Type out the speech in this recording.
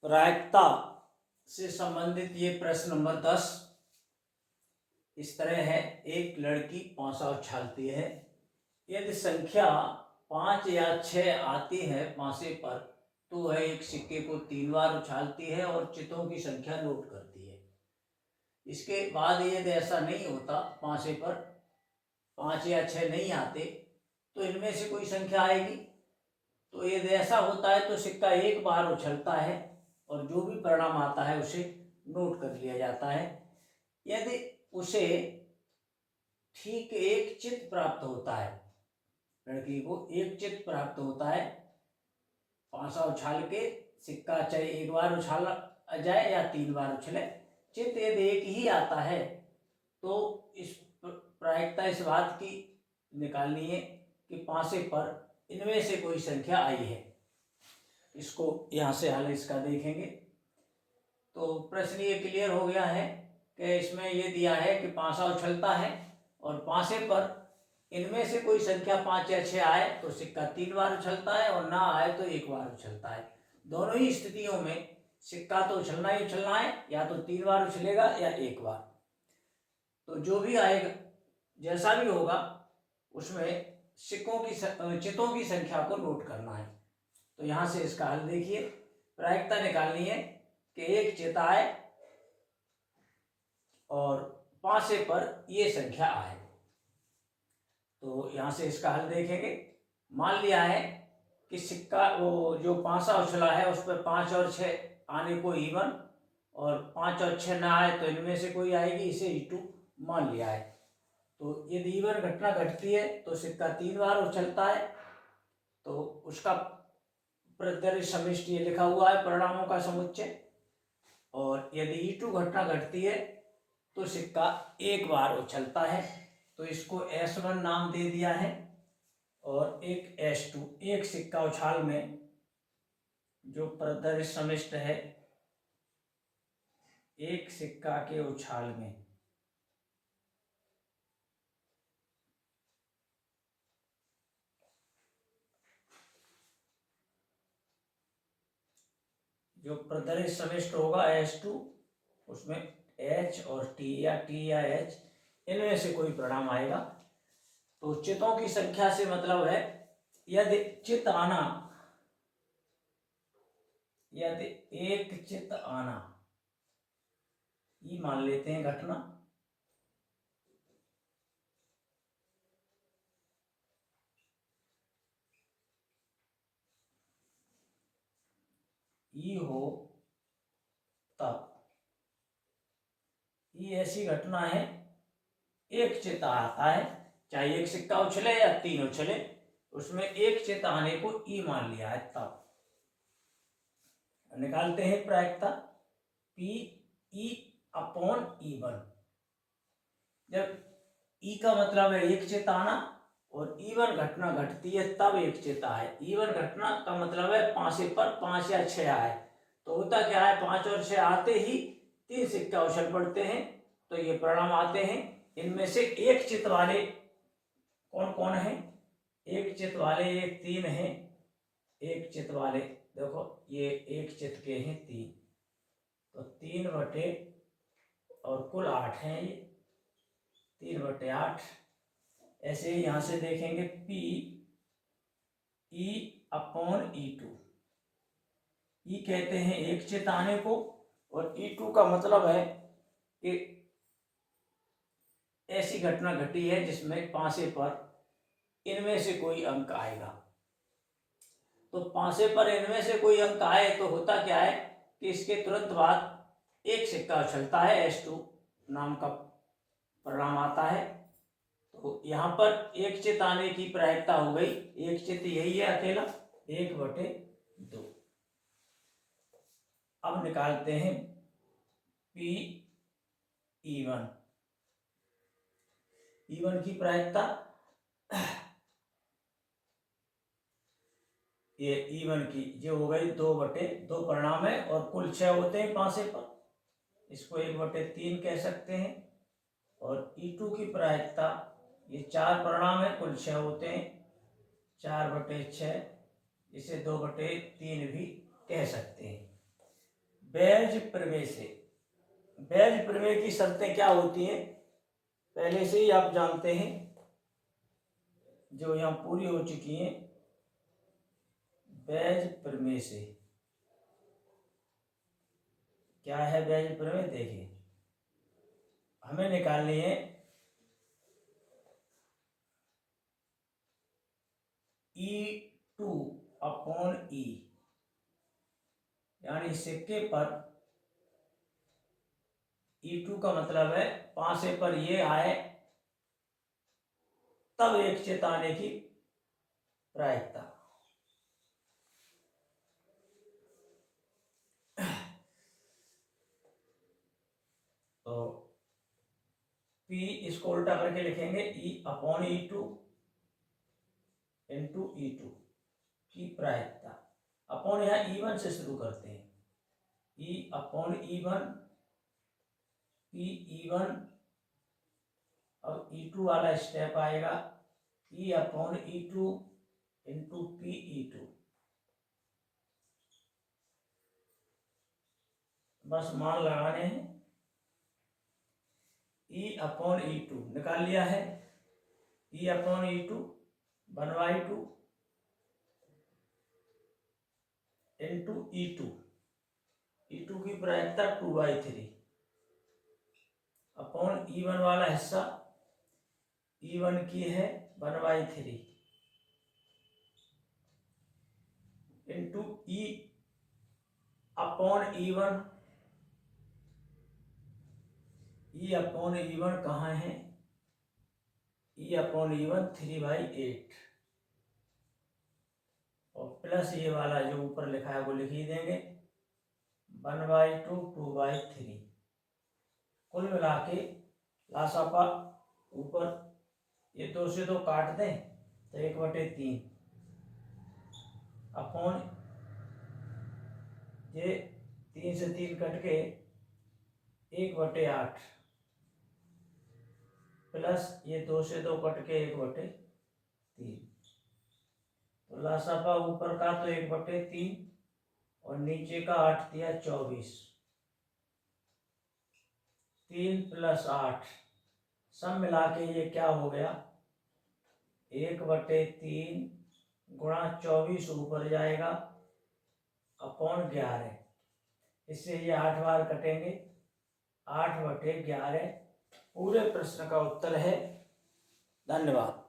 प्रायिकता से संबंधित ये प्रश्न नंबर 10 इस तरह है। एक लड़की पांसा उछालती है। यदि संख्या 5 या 6 आती है पांसे पर तो वह एक सिक्के को 3 बार उछालती है और चितों की संख्या नोट करती है। इसके बाद यदि ऐसा नहीं होता, पांसे पर 5 या 6 नहीं आते, तो इनमें से कोई संख्या आएगी। तो यदि ऐसा होता है तो सिक्का एक बार उछलता है और जो भी परिणाम आता है उसे नोट कर लिया जाता है। यदि उसे ठीक एक चित प्राप्त होता है, लड़की को एक चित प्राप्त होता है, पांसा उछाल के सिक्का चाहे एक बार उछाला जाए या 3 बार उछले, चित यदि एक ही आता है तो इस प्रायिकता इस बात की निकालनी है कि पांसे पर इनमें से कोई संख्या आई है। इसको यहाँ से हल इसका देखेंगे तो प्रश्न ये क्लियर हो गया है कि इसमें ये दिया है कि पांसा उछलता है और पांसे पर इनमें से कोई संख्या 5 या 6 आए तो सिक्का 3 बार उछलता है और ना आए तो 1 बार उछलता है। दोनों ही स्थितियों में सिक्का तो उछलना ही उछलना है, या तो 3 बार उछलेगा या 1 बार। तो जो भी आएगा, जैसा भी होगा, उसमें चितों की संख्या को नोट करना है। तो यहाँ से इसका हल देखिए, प्रायिकता निकालनी है कि एक चित आए और पांसे पर ये संख्या आए। तो यहाँ से इसका हल देखेंगे। मान लिया है कि सिक्का वो जो पांसा उछला है उस पर 5 और 6 आने को इवन, और 5 और 6 ना आए तो इनमें से कोई आएगी, इसे E2 मान लिया है। तो यदि इवन घटना घटती है तो सिक्का 3 बार उछलता है, तो उसका प्रत्यय समिष्टि ये लिखा हुआ है परिणामों का समुच्चय। और यदि E2 घटना घटती है तो सिक्का 1 बार उछलता है, तो इसको S1 नाम दे दिया है और एक S2। एक सिक्का उछाल में जो प्रत्यय समिष्ट है, एक सिक्का के उछाल में जो प्रदर्शित समिष्ट होगा S2, उसमें H और T या T या H इनमें से कोई परिणाम आएगा। तो चितों की संख्या से मतलब है यदि चित आना, यदि एक चित आना, ये मान लेते हैं घटना, ये हो तब ये ऐसी घटना है, एक चित आता है, चाहे एक सिक्का उछले या 3 उछले, उसमें एक चित आने को ई मान लिया है। तब निकालते हैं प्रायिकता P/E/E1। जब ई का मतलब है एक चित आना और E1 घटना घटती है तब एक चित आए। E1 घटना का मतलब है पांसे पर 5 या 6 आए। तो होता क्या है, 5 और 6 आते ही 3 सिक्का उछल पड़ते हैं, तो ये परिणाम आते हैं। इनमें से एक चित वाले कौन कौन है? एक चित वाले ये 3 हैं। एक चित वाले देखो, ये एक चित के हैं 3, तो 3 बटे और कुल 8 हैं, ये 3 बटे 8। ऐसे ही यहां से देखेंगे P/E/E2। ई कहते हैं एक चित आने को और E2 का मतलब है कि ऐसी घटना घटी है जिसमें पांसे पर इनमें से कोई अंक आएगा। तो पांसे पर इनमें से कोई अंक आए तो होता क्या है कि इसके तुरंत बाद एक सिक्का उछलता है, S2 नाम का परिणाम आता है। तो यहाँ पर एक चित आने की प्रायिकता हो गई, एक चित यही है अकेला, 1/2। अब निकालते हैं P/E1। E1 की प्रायिकता, ये E1 की जो हो गई 2/2 परिणाम है और कुल 6 होते हैं पांसे पर, इसको 1/3 कह सकते हैं। और E2 की प्रायिकता, ये 4 परिणाम है, कुल 6 होते हैं, 4/6, इसे 2/3 भी कह सकते हैं। बैज प्रमेय से। बैज प्रमेय की शर्तें क्या होती हैं पहले से ही आप जानते हैं, जो यहाँ पूरी हो चुकी हैं। बैज प्रमेय से क्या है? बैज प्रमेय देखिए, हमें निकालनी है E2 अपॉन E, यानी सिक्के पर E2 का मतलब है पांसे पर ये आए तब एक चित आने की प्रायिकता। तो P इसको उल्टा करके लिखेंगे E upon E2 into E2 की प्रायिकता। अपॉन यहाँ E1 से शुरू करते हैं, E upon E1, P E1, और E2 वाला स्टेप आएगा E upon E2 into P E2। बस मान लगाने हैं। E अपॉन E2 निकाल लिया है, E upon E2 1/2 into E2, E2 की प्रायिकता 2/3 अपॉन E1 वाला हिस्सा E1 की है 1/3 into E upon E1। E upon E1 कहाँ है? E अपॉन E1 3/8, और प्लस ये वाला जो ऊपर लिखा है वो लिख ही देंगे 1/2 2/3। कुल मिला के लासापा ऊपर ये 2 से 2 काट दें तो 1/3 अपॉन ये 3 से 3 कट के 1/8 प्लस ये 2 से 2 कट के 1/3। तो लासापा ऊपर का तो 1/3 और नीचे का 8 दिया 24। 3 + 8 सब मिला के ये क्या हो गया? 1/3 गुणा 24 ऊपर जाएगा अपॉन 11। इससे ये 8 बार कटेंगे, 8/11 पूरे प्रश्न का उत्तर है। धन्यवाद।